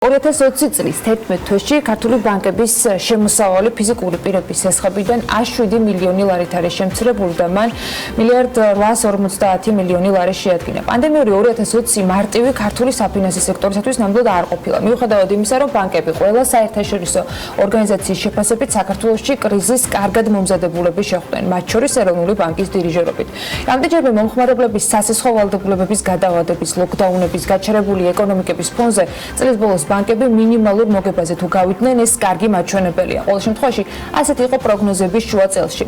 2020 წლის 11 თვეში ქართული ბანკების შემოსავალი ფიზიკური პირების შესახებიდან 107 მილიონი ლარით არის შემცირებული და მან $1.850 მილიონი ლარი შეადგინა. პანდემიური 2020 მარტივი ქართული საფინანსო სექტორისათვის ნამდვილად არ ყოფილა. მიუხედავად იმისა, რომ ბანკები ყველა საერთაშორისო ორგანიზაციის შეფასებით საქართველოში კრიზისს კარგად მომზადებულები შეხვდნენ, მათ შორის ეროვნული ბანკის დირიჟორობით. ამდენჯერმე მომხმარებლების სასესხო ვალდებულებების გადავადების, ლოკდაუნების, გაჩერებული ეკონომიკების ფონზე წლის ბოლოს ბანკები მინიმალურ მოგებაზე თუ გავიდნენ, ეს კარგი მაჩვენებელია. ყოველ შემთხვევაში, ასეთი იყო პროგნოზები შუა წელში.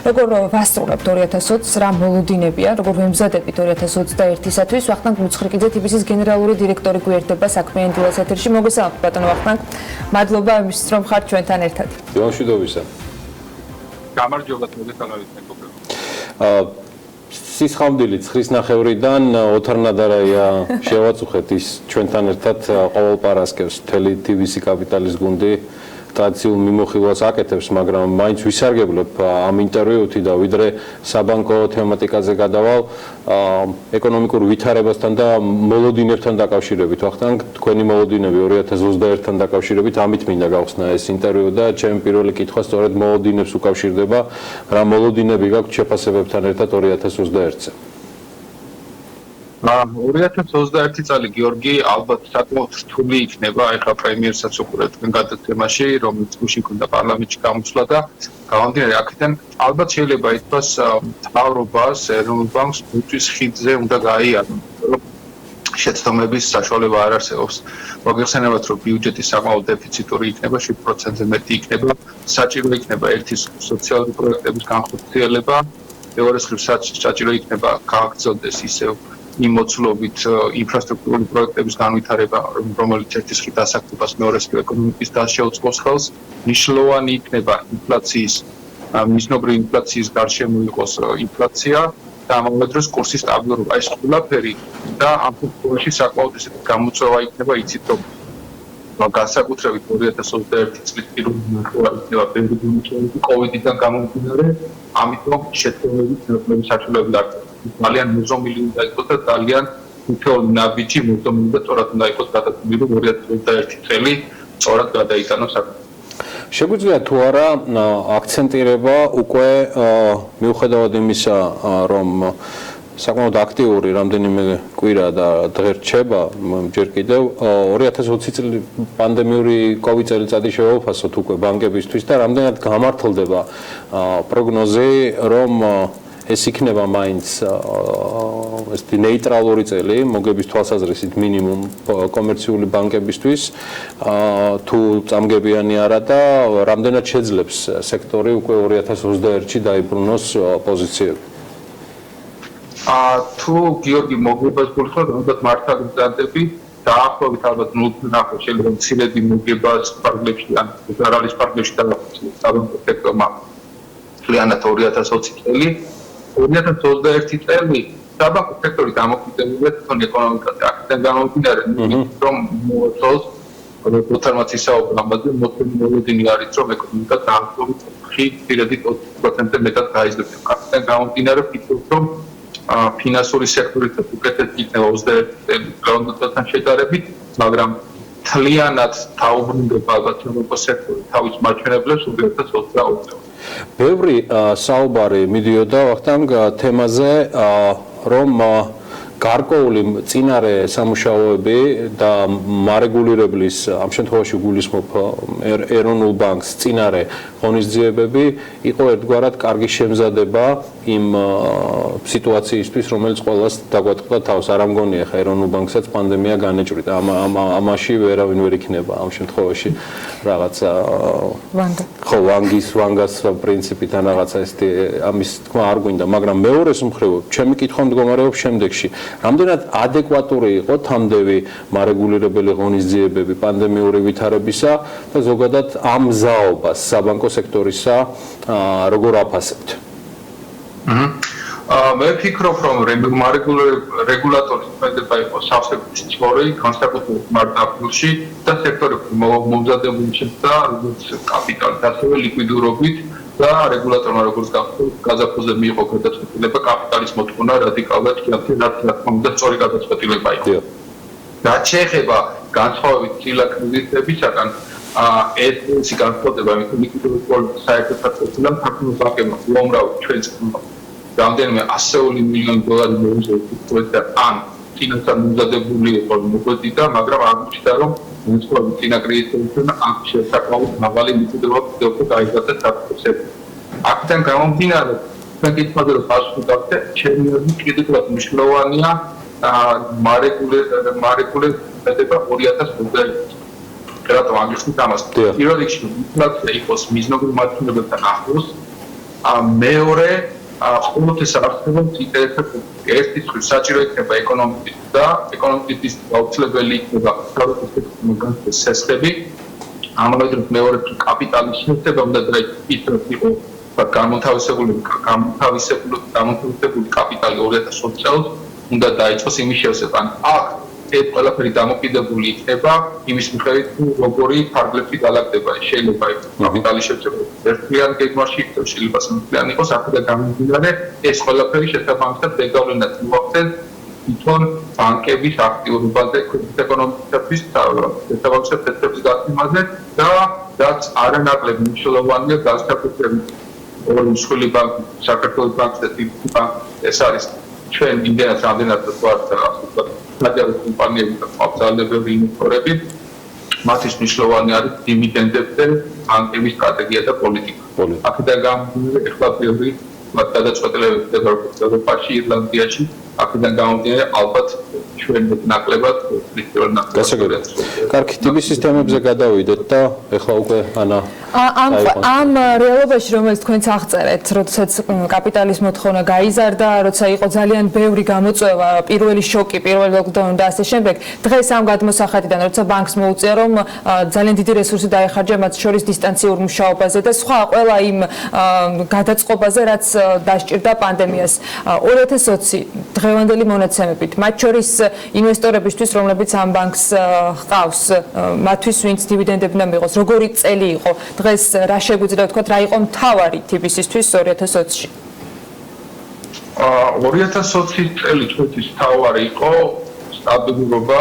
როგორ ვასრულებთ 2020-ს, რა მოლოდინებია, როგორ ვემზადებით 2021-ისათვის, ვახტანგ მუცხრიკიძე TBC-ის გენერალური დირექტორი გვერდება საქმიან დილას ეთერში. მოგესალმებით ბატონო ვახტანგ. მადლობა იმისთვის, რომ ხართ ჩვენთან ერთად. მშვიდობისა. გამარჯობა მოგესალმებით მეგობრებო. სისხამდილი ცხრისნახევრიდან ოთარ ნადარაია შევაწუხეთ ის ჩვენთან ერთად ყოველ პარასკევს მთელი TBC კაპიტალის გუნდი ტრადიციულ მიმოხილვას აკეთებს, მაგრამ მაინც ვისარგებლებ ამ ინტერვიუთი და ვიდრე საბანკო თემატიკაზე გადავალ ეკონომიკურ ვითარებასთან და მოლოდინებთან დაკავშირებით. ვახტანგ, თქვენი მოლოდინები 2021-თან დაკავშირებით, ამით მინდა გავხსნა ეს ინტერვიუ და ჩემი პირველი კითხვა სწორედ მოლოდინებს უკავშირდება. რა მოლოდინები გაქვთ შეფასებებთან ერთად 2021-ზე? 2021 წელი გიორგი ალბათ საკმაოდ რთული იქნება, ეხლა პრემიერსაც უყურებთ გადაცემაში, რომელიც გუშინ ქონდა პარლამენტში გამოსვლა და გამომდინარე აქედან ალბათ შეიძლება ითქვას მთავრობას ეროვნულ ბანკს მუწვის ხიდზე უნდა გაიარონ, რომ შეცდომების საშუალება არ არსებობს. მოგეხსენებათ, რომ ბიუჯეტი საკმაოდ დეფიციტური იქნება, 7%-ზე მეტი იქნება, საჭირო იქნება ერთი სოციალური პროექტების განხორციელება, მეორე მხრივ საჭირო იქნება გააგრძელდეს ისევ იმ მოცულობით ინფრასტრუქტურული პროექტების განვითარება, რომელიც ერთის მხრივ დასაქმებას, მეორე მხრივ ეკონომიკის დასს შეუწყობს ხელს, მნიშვნელოვანი იქნება ინფლაციის, მიზნობრივი ინფლაციის გარშემო იყოს ინფლაცია და ამავე დროს კურსის სტაბილურობა. ეს ყველაფერი და ამ შემთხვევაში საკმაოდ ისეთი გამოწვევა იქნება, იცით რომ განსაკუთრებით 2021 წლის პირველი ნახევარი იქნება ბევრი გამოწვევები COVID-დან გამომდინარე, ამიტომ შეცდომების საშუალებები არ ძალიან მოზომილი უნდა იყოს და ძალიან თითოეული ნაბიჯი მოზომილი და სწორად უნდა იყოს გადაწყვეტილი, რომ 2021 წელი სწორად გადაიტანოს საქმე. შეგვიძლია თუ არა აქცენტირება უკვე მიუხედავად იმისა, რომ საკმაოდ აქტიური რამდენიმე კვირა და დღე რჩება ჯერ კიდევ 2020 წელი პანდემიური COVID წელიწადი შევაფასოთ უკვე ბანკებისთვის და რამდენად გამართლდება პროგნოზი, რომ ეს იქნება მაინც ესეთი ნეიტრალური წელი მოგების თვალსაზრისით მინიმუმ კომერციული ბანკებისთვის თუ წამგებიანი არა და რამდენად შეძლებს სექტორი უკვე 2021-ში დაიბრუნოს პოზიციები. თუ გიორგი მოგებას გულისხმობთ, ალბათ მართლა გძანდები დაახლოებით ალბათ 0.9 შეიძლება მცირედი მოგება სპარგლებში ან ზარალის სპარგლებში დავახსოვოთ საბანკო სექტორმა მთლიანად 2020 წელი. 2021 წელი საბანკო სექტორი დამოკიდებულია თვითონ ეკონომიკაზე. აქედან გამომდინარე, რომ მოწოლს როთარმაც ისაუბრა ამაზე, მოლოდინი არის, რომ ეკონომიკა დაახლოებით 5%-ზე მეტად გაიზრდება. აქედან გამომდინარე, ვფიქრობ, რომ ფინანსური სექტორითაც უკეთესი იქნება 21 წელთან შედარებით, მაგრამ მთლიანად დაუბრუნდება ალბათ საბანკო სექტორი თავის მაჩვენებლებს 2022 წელს. ბევრი საუბარი მიდიოდა ვახტანგ თემაზე, რომ გარკვეული წინარე სამუშაოები და მარეგულირებლის ამ შემთხვევაში გულისხმობ ეროვნულ ბანკს წინარე ღონისძიებები იყო ერთგვარად კარგი შემზადება იმ სიტუაციისთვის, რომელიც ყველას დაგვატყდა თავს. არ ამგონია ხა ეროვნულ ბანკსაც პანდემია განეჭვრიტა. ამაში ვერავინ ვერ იქნება ამ შემთხვევაში რაღაცა ვანგის პრინციპით ან რაღაცა ესეთი ამის თქმა არ გვინდა, მაგრამ მეორეს მხრივ ჩემი კითხვა მდგომარეობს შემდეგში. რამდენად ადეკვატური იყო თამდევი მარეგულირებელი ღონისძიებები პანდემიური ვითარებისა და ზოგადად ამ ზაობას საბანკო სექტორისა როგორ აფასებთ? მე ვფიქრობ, რომ რეგულატორის წინააღმდება იყოს სავსებით სწორი, განსაკუთრებით მართ აპრილში და სექტორი მომზადებული შედა როგორც კაპიტალის, ასევე ლიკვიდურობით და რეგულატორმა როგორც გაზაფხულზე მიიღო გადაწყვეტილება კაპიტალის მოთხოვნა რადიკალურად შეაფასება, რაც თქმა უნდა სწორი გადაწყვეტილება იყო. რაც შეეხება განსხვავებით ცილა კრედიტებისაგან, ეს განსხვავდება მით ლიკვიდური პოლიტიკის საერთაშორისო ფაქტორებთან ბანკებმა უამრავი ჩვენს რამდენიმე ასეული მილიონი დოლარი მოუწევთ ან ფინანსად მომზადებული იყო მოგვედი და მაგრამ აღმოჩნდა რომ განსხვავებით ცილა კრედიტებთან აქ შესაძლოა მაღალი ლიკვიდურობა დაიგათა საფრთხეები. აქედან გამომდინარე თქვენ გითხრათ რომ პასუხი გაგცეთ ჩემი აზრით კიდევ მნიშვნელოვანია მარეგულირება 2021 რატომ აგიხსნით ამას? პირველ რიგში ინფლაცია იყოს მიზნობრივ მაჩვენებელთან ახლოს, მეორე ყოველთვის არსებობს ინტერესები. ერთი მხრივ საჭირო იქნება ეკონომიკის და ეკონომიკის გაუცლებელი იქნება განსხვავებული სესხები. ამავე დროს მეორე კაპიტალის შეცდომა უნდა დაიწყოს განმათავისებული კაპიტალი 2020 წელს უნდა დაიწყოს იმის შესაბამისად. აქ ეს ყველაფერი დამოკიდებული იქნება იმის მიხედვით, როგორი ფარგლებში დალაგდება. შეიძლება კაპიტალის შეცდომა ერთიანი გეგმაში იყოს, შეიძლება სამწლიანი იყოს, აქედან გამომდინარე ეს ყველაფერი შესაბამისად ზეგავლენად მოახდენს თვითონ ბანკების აქტიურობაზე ეკონომიკისთვის შესაბამისად თეთრების გაცემაზე და რაც არანაკლებ მნიშვნელოვანია განსაკუთრებით ორი მსხვილი ბანკი, საქართველოს ბანკი და თბილისის ბანკი, ეს არის ჩვენ იმდენად რამდენად ვთქვათ, საჯარო კომპანიები და კაპიტალებები ინვესტორები, მათთვის მნიშვნელოვანი არის დივიდენდებზე ბანკების სტრატეგია და პოლიტიკა. აქედან გამომდინარე, ეხლა ბევრი გადაწყვეტილებები ხდება ევროპაში, ირლანდიაში, აქედან გამომდინარე, ალბათ ჩვენ ნაკლებად გასაგებია. კარგი, TBC-ის თემებზე გადავიდეთ და ეხლა უკვე ანა ამ რეალობაში რომელიც თქვენც აღწერეთ, როდესაც კაპიტალის მოთხოვნა გაიზარდა, როცა იყო ძალიან ბევრი გამოწვევა, პირველი შოკი, პირველი ლოკდაუნი და ასე შემდეგ, დღეს ამ გადმოსახადიდან, როცა ბანკს მოუწია, რომ ძალიან დიდი რესურსი დაეხარჯა მათ შორის დისტანციურ მუშაობაზე და სხვა ყველა იმ გადაწყობაზე, რაც დასჭირდა პანდემიას. 2020 დღევანდელი მონაცემებით, მათ შორის ინვესტორებისთვის, რომლებიც ამ ბანკს ჰყავს, მათთვის ვინც დივიდენდები უნდა მიიღოს, როგორი წელი იყო? დღეს რა შეგვიძლია ვთქვათ, რა იყო მთავარი TBC-ისთვის 2020-ში? 2020 წელი ჩვენთვის მთავარი იყო სტაბილურობა,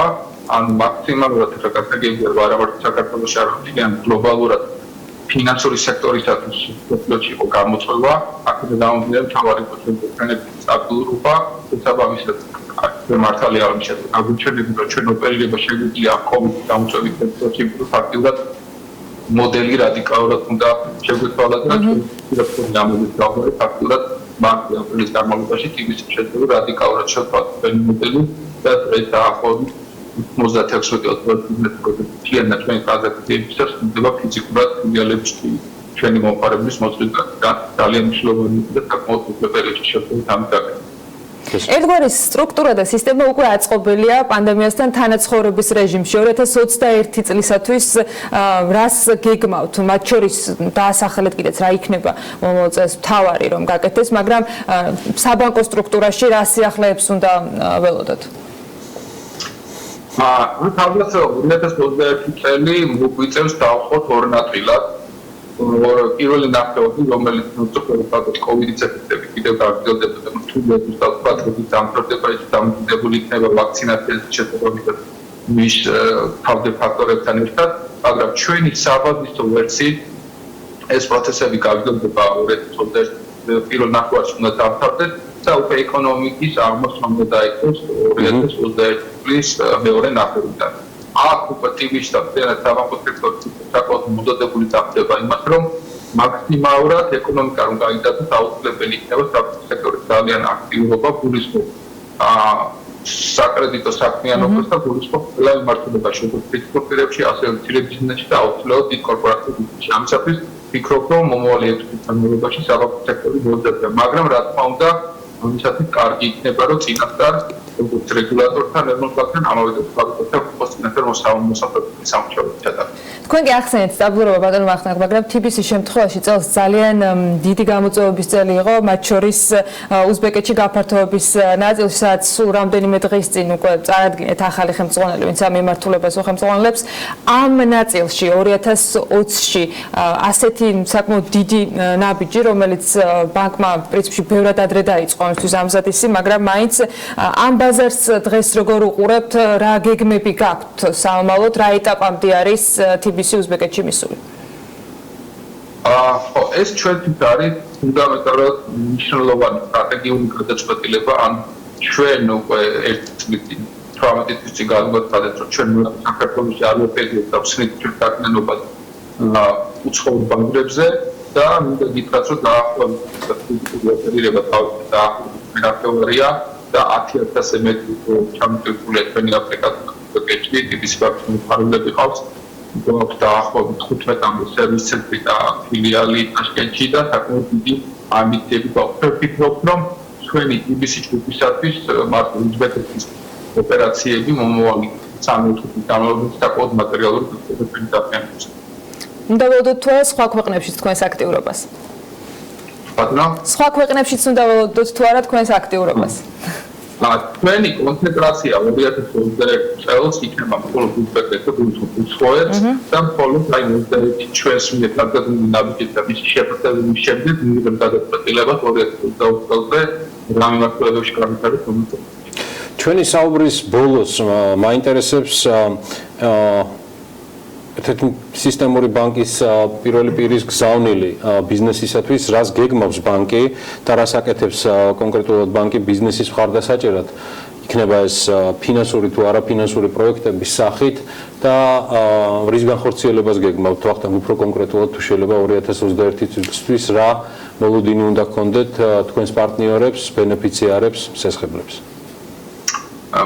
ან მაქსიმალურად გასაგებია ვარამარტი საქართველოში არ ვთქვიან გლობალურად ფინანსური სექტორისათვის სოფლიოში იყო გამოწვევა, აქედან გამომდინარე მთავარი იყო ჩვენი სტაბილურობა, შესაბამისად მართალია რომ აგვიჩვენებთ რომ ჩვენ ოპერირება შეგვიძლია COVID-ის გამოწვევის სექტორში ფაქტიურად მოდელი რადიკალურად უნდა შეგვეცვალოთ და ჩვენ ამოგვიწყდა ფაქტურად მარტო აპრილის განმავლობაში TBC-ს შეძლო რადიკალურად შევცვალოთ მოდელი და ეს დაახლოებით 96-99% ჩვენი ტრანზაქციებისას ხდება ფიზიკურად ფილიალებში ჩვენი მომხმარებლის მოწვევა და ძალიან მნიშვნელოვანი და საკმაოდ უწევი პერიოდში შევცვალოთ ამ დაგეგმას. ერთგვარი სტრუქტურა და სისტემა უკვე აწყობილია პანდემიასთან თანაცხოვრების რეჟიმში 2021 წლისათვის რას გეგმავთ მათ შორის დაასახელეთ კიდეც რა იქნება მომავალ წელს მთავარი რომ გაკეთდეს მაგრამ საბანკო სტრუქტურაში რა სიახლეებს უნდა ველოდოთ თავდაც 2021 წელი მოგვიწევს დავხოთ ორ ნაწილად პირველი ნახევარი რომელიც უწყვეტად COVID-ის ეფექტები კიდევ გაგრძელდება და თუნდაც უბრალოდ დამთავრდება ის დამოკიდებული იქნება ვაქცინაციის შესაძლებლობიდან მის თავდე ფაქტორებთან ერთად მაგრამ ჩვენი საბაზისო ვერსიით ეს პროცესები გაგრძელდება 2021 პირველ ნახევარში უნდა დამთავრდეს და უკვე ეკონომიკის აღმოჩნდა უნდა დაიწყოს 2021 წლის მეორე ნახევრიდან აქ უკვე TBC-ს და საბანკო სექტორის საკუთარ მოდადებული დახდება იმას, რომ მაქსიმალურად ეკონომიკა რომ გაიზარდოს, აუცილებელი იქნება საბანკო სექტორის ძალიან აქტიურობა, გულისხმობ საკრედიტო საქმიანობას და გულისხმობ ყველა მიმართულება შეგვიძლია პირებში, ასევე მცირე ბიზნესში და აუცილებლად დიდ კორპორაციებში. ამისათვის ვფიქრობ, რომ მომავალი 6 წლის განმავლობაში საბანკო სექტორი მოძებნა, მაგრამ რა თქმა უნდა, ამისათვის კარგი იქნება, რომ წინასწარ როგორც რეგულატორთან, ეროვნულ ბანკთან ამავე დროს ფინანსურ რომ სამუშაო ჩატარდა. თქვენ კი ახსენეთ სტაბილურობა ბატონო ვახტანგ, მაგრამ TBC-ის შემთხვევაში წელს ძალიან დიდი გამოწვევების წელი იყო, მათ შორის უზბეკეთში გაფართოების ნაწილში, სადაც სულ რამდენიმე დღის წინ უკვე წარადგინეთ ახალი ხელმძღვანელი, ვინც ამ მიმართულებას უხელმძღვანელებს. ამ ნაწილში 2020-ში ასეთი საკმაოდ დიდი ნაბიჯი, რომელიც ბანკმა პრინციპში ბევრად ადრე დაიწყო ამისთვის ამზადისი, მაგრამ მაინც ამ ბაზარს დღეს როგორ უყურებთ, რა გეგმები გაქვთ სამომავლოდ, რა ეტაპამდე არის TBC უზბეკეთში მისული? ხო, ეს ჩვენთვის არის ფუნდამენტალურად მნიშვნელოვანი სტრატეგიული გადაწყვეტილება, ან ჩვენ უკვე ერთ წლის წინ 18 წლის წინ გადავწყვეტეთ, რომ ჩვენ საქართველოში არ ვეპერიოდს დავსვით ჩვენ საქმიანობას უცხოურ ბანკებზე და მინდა გითხრათ, რომ დაახლოებით ოპერირება ფებრუარია და 10000-ზე მეტი ჩამოყალიბებულია ჩვენი აპლიკაცია TBC ბანკის მფარველები ყავს. გვაქვს დაახლოებით 15 სერვის ცენტრი და ფილიალი ტაშკენტში და საკმაოდ დიდი ამბიციები გვაქვს. ვფიქრობ, რომ ჩვენი TBC ჯგუფისათვის მარტო უზბეკეთის ოპერაციები მომავალი 3-4 წლის განმავლობაში საკმაოდ მატერიალური გაწევები დაფინანსებს. უნდა ველოდოთ თუ არა სხვა ქვეყნებშიც თქვენს აქტიურობას? ბატონო? სხვა ქვეყნებშიც უნდა ველოდოთ თუ არა თქვენს აქტიურობას? ჩვენი კონცენტრაცია 2021 წელს იქნება მხოლოდ უზბეკეთს და უცხოეთს და მხოლოდ აი 21 ჩვენს მიერ დაგეგმილი ნაბიჯით და მისი შეფასების შემდეგ მივიღებთ გადაწყვეტილებას 2020 წელზე რა მიმართულებებში გავიხაროთ მომწონს. ჩვენი საუბრის ბოლოს მაინტერესებს ერთ-ერთი სისტემური ბანკის პირველი პირის გზავნილი ბიზნესისათვის, რას გეგმავს ბანკი და რას აკეთებს კონკრეტულად ბანკი ბიზნესის მხარდასაჭერად. იქნება ეს ფინანსური თუ არაფინანსური პროექტების სახით და რის განხორციელებას გეგმავთ ვახტანგ უფრო კონკრეტულად თუ შეიძლება 2021 წლისთვის რა მოლოდინი უნდა გქონდეთ თქვენს პარტნიორებს, ბენეფიციარებს, შესაძლებლებს.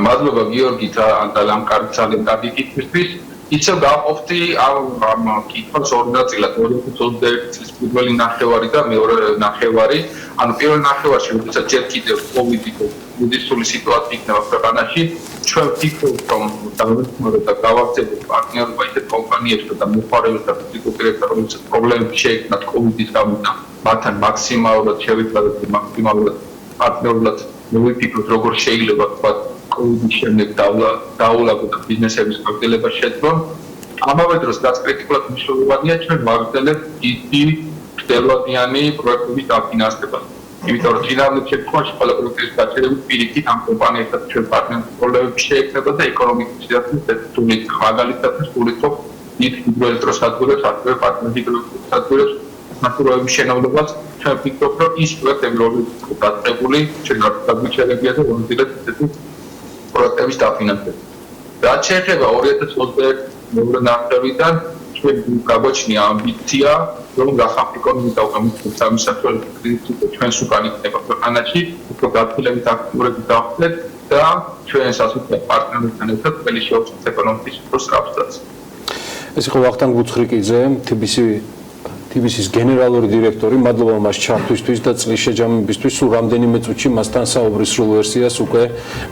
მადლობა გიორგი ამ კარგი კითხვისთვის. იცი გავყოფდი ამ კითხვას ორ ნაწილად 2021 წლის პირველი ნახევარი და მეორე ნახევარი. ანუ პირველ ნახევარში როდესაც ჯერ კიდევ COVID-ის სიტუაცია იქნება ქვეყანაში, ჩვენ ვფიქრობთ, რომ და გავაგზავნეთ პარტნიორობა ისეთ კომპანიებთან და მოხარებებთან, რომელსაც პრობლემები შეექმნათ COVID-ის გამო და მათთან მაქსიმალურად შევიწყდეთ და მაქსიმალურად პარტნიორულად მოვიფიქროთ, როგორ შეიძლება თქვა COVID-ის შემდეგ დაულაგოთ და ბიზნესების გაგრძელება შეძლონ. ამავე დროს რაც კრიტიკულად მნიშვნელოვანია, ჩვენ ვაგრძელებთ დიდი მდელვადიანი პროექტების დაფინანსებას. იმიტომ რომ წინააღმდეგ შემთხვევაში ყველა პროექტის გაჩერებით პირიქით ამ კომპანიებთან ჩვენ პარტნიორობის პრობლემები შეექმნება და ეკონომიკის სიძახის თულით მაგალითად სულითო დიდ ჰიდროელექტროსადგურებს, ასევე პარტნიორ ჰიდროელექტროსადგურებს ნატურალების შენობებას ჩვენ ვფიქრობთ, რომ ის პროექტები რომლებიც დაწყებული ჩვენ გადაგვიჩერებია და რომელზეც ესეთი პროექტების დაფინანსება. რაც შეეხება 2021 მეორე ნახევრიდან ჩვენ გაგვაჩნია ამბიცია, რომ გახაფიკონდა უკამეთოს სამსახურის კრიზისი ჩვენს უკან იქნება ქვეყანაში, უფრო გაფრთხილებით აქტიურები დავხდეთ და ჩვენ სასოფლო პარტნიორებთან ერთად ყველი შეუძლებს ეკონომიკის პროსტრაფსაც. ეს იყო ვახტანგ ბუცხრიკიძე, TBC-ის გენერალური დირექტორი. მადლობა მას ჩართვისთვის და წლის შეჯამებისთვის. სულ რამდენიმე წუთში მასთან საუბრის სრულ ვერსიას უკვე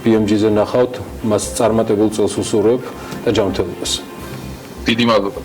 BMG-ზე ნახავთ. მას წარმატებულ წელს უსურვებ და ჯანმრთელობას. დიდი მადლობა.